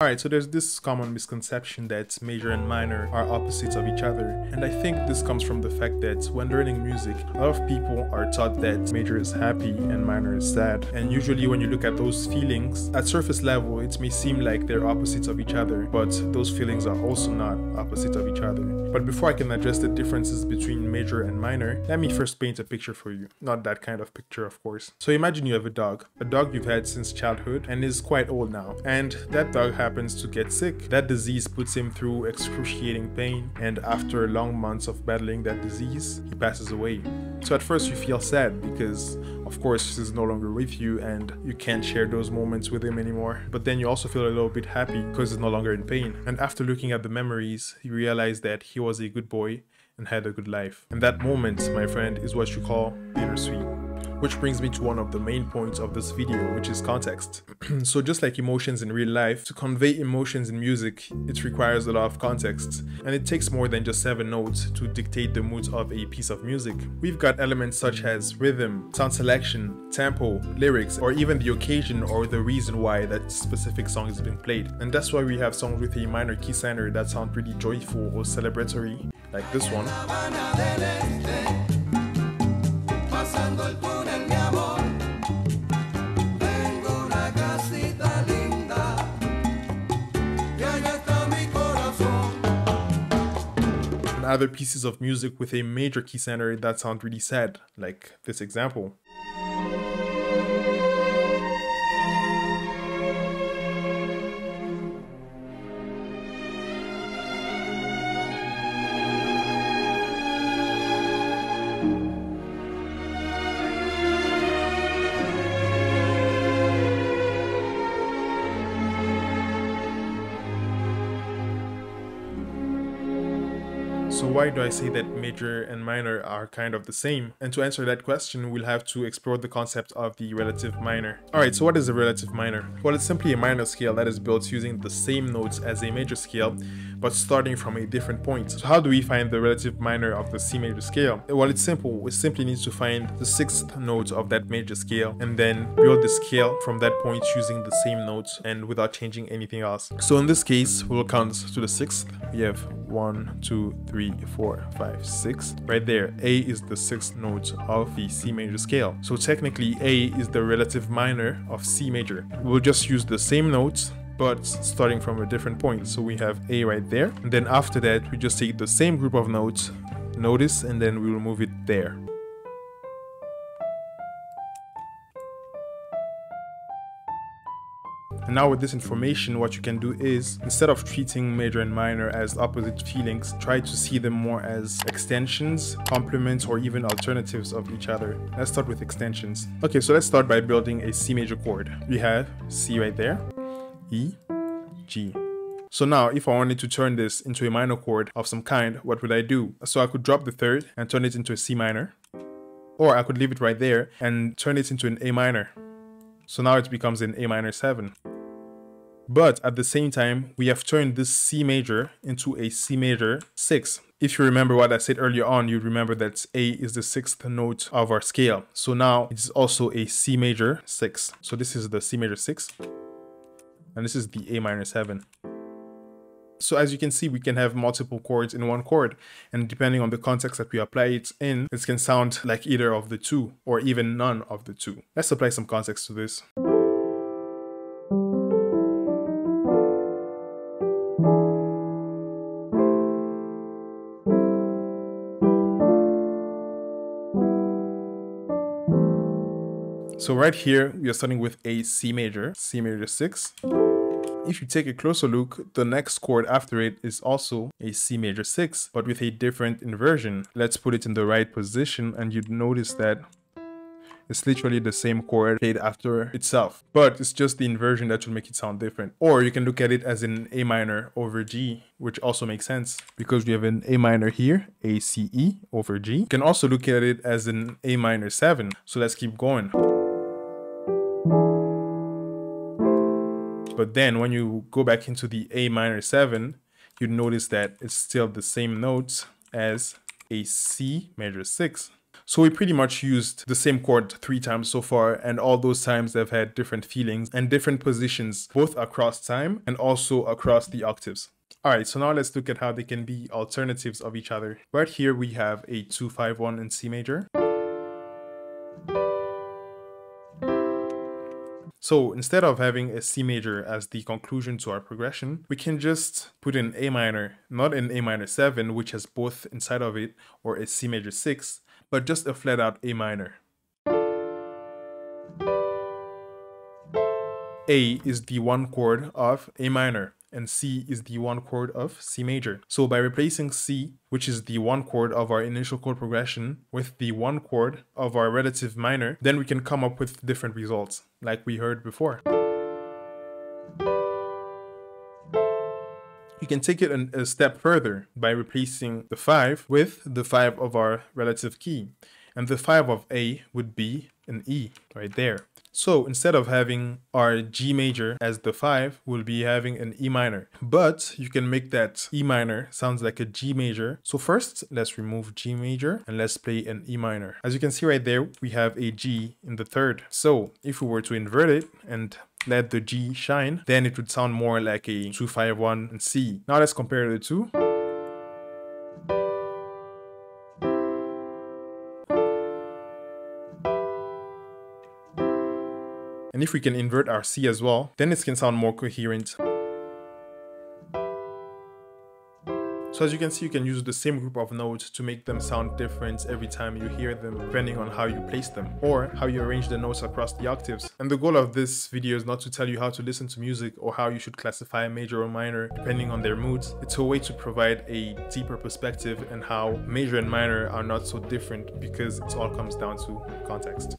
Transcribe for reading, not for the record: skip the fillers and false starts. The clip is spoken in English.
Alright, so there's this common misconception that major and minor are opposites of each other, and I think this comes from the fact that when learning music, a lot of people are taught that major is happy and minor is sad, and usually when you look at those feelings, at surface level it may seem like they're opposites of each other, but those feelings are also not opposites of each other. But before I can address the differences between major and minor, let me first paint a picture for you. Not that kind of picture, of course. So imagine you have a dog you've had since childhood and is quite old now, and that dog happens to get sick. That disease puts him through excruciating pain, and after long months of battling that disease, he passes away. So at first you feel sad because of course he's no longer with you and you can't share those moments with him anymore. But then you also feel a little bit happy because he's no longer in pain. And after looking at the memories, you realize that he was a good boy and had a good life. And that moment, my friend, is what you call bittersweet. Which brings me to one of the main points of this video, which is context. So just like emotions in real life, to convey emotions in music, it requires a lot of context. And it takes more than just 7 notes to dictate the mood of a piece of music. We've got elements such as rhythm, sound selection, tempo, lyrics, or even the occasion or the reason why that specific song is being played. And that's why we have songs with a minor key center that sound really joyful or celebratory, like this one. Other pieces of music with a major key center that sound really sad, like this example. So why do I say that major and minor are kind of the same? And to answer that question, we'll have to explore the concept of the relative minor. Alright, so what is a relative minor? Well, it's simply a minor scale that is built using the same notes as a major scale, but starting from a different point. So how do we find the relative minor of the C major scale? Well, it's simple. We simply need to find the 6th note of that major scale and then build the scale from that point using the same notes and without changing anything else. So in this case, we'll count to the 6th. We have 1, 2, 3, 4, 5, 6. Right there, A is the 6th note of the C major scale. So technically, A is the relative minor of C major. We'll just use the same notes, but starting from a different point. So we have A right there, and then after that we just take the same group of notes, notice, and then we will move it there. And now with this information, what you can do is, instead of treating major and minor as opposite feelings, try to see them more as extensions, complements, or even alternatives of each other. Let's start with extensions. Okay, so let's start by building a C major chord. We have C right there, E, G. So now, if I wanted to turn this into a minor chord of some kind, what would I do? So I could drop the 3rd and turn it into a C minor, or I could leave it right there and turn it into an A minor. So now it becomes an A minor 7. But at the same time, we have turned this C major into a C major 6. If you remember what I said earlier on, you remember that A is the 6th note of our scale. So now it's also a C major 6. So this is the C major 6. And this is the A minor 7. So as you can see, we can have multiple chords in one chord, and depending on the context that we apply it in, this can sound like either of the two, or even none of the two. Let's apply some context to this. So right here, we are starting with a C major 6. If you take a closer look, the next chord after it is also a C major 6, but with a different inversion. Let's put it in the right position and you'd notice that it's literally the same chord played after itself, but it's just the inversion that will make it sound different. Or you can look at it as an A minor over G, which also makes sense because we have an A minor here, A, C, E over G. You can also look at it as an A minor 7. So let's keep going. But then when you go back into the A minor 7, you notice that it's still the same notes as a C major 6. So we pretty much used the same chord 3 times so far, and all those times they've had different feelings and different positions, both across time and also across the octaves. Alright, so now let's look at how they can be alternatives of each other. Right here we have a 2-5-1 in C major. So instead of having a C major as the conclusion to our progression, we can just put in A minor, not an A minor 7, which has both inside of it, or a C major 6, but just a flat out A minor. A is the one chord of A minor, and C is the one chord of C major. So by replacing C, which is the one chord of our initial chord progression, with the one chord of our relative minor, then we can come up with different results, like we heard before. You can take it a step further by replacing the 5 with the 5 of our relative key, and the 5 of A would be an E right there. So instead of having our G major as the 5, we'll be having an E minor. But you can make that E minor sounds like a G major. So first, let's remove G major and let's play an E minor. As you can see right there, we have a G in the third. So if we were to invert it and let the G shine, then it would sound more like a 2-5-1 in C. Now let's compare the two. And if we can invert our C as well, then it can sound more coherent. So as you can see, you can use the same group of notes to make them sound different every time you hear them, depending on how you place them, or how you arrange the notes across the octaves. And the goal of this video is not to tell you how to listen to music or how you should classify major or minor depending on their moods. It's a way to provide a deeper perspective and how major and minor are not so different, because it all comes down to context.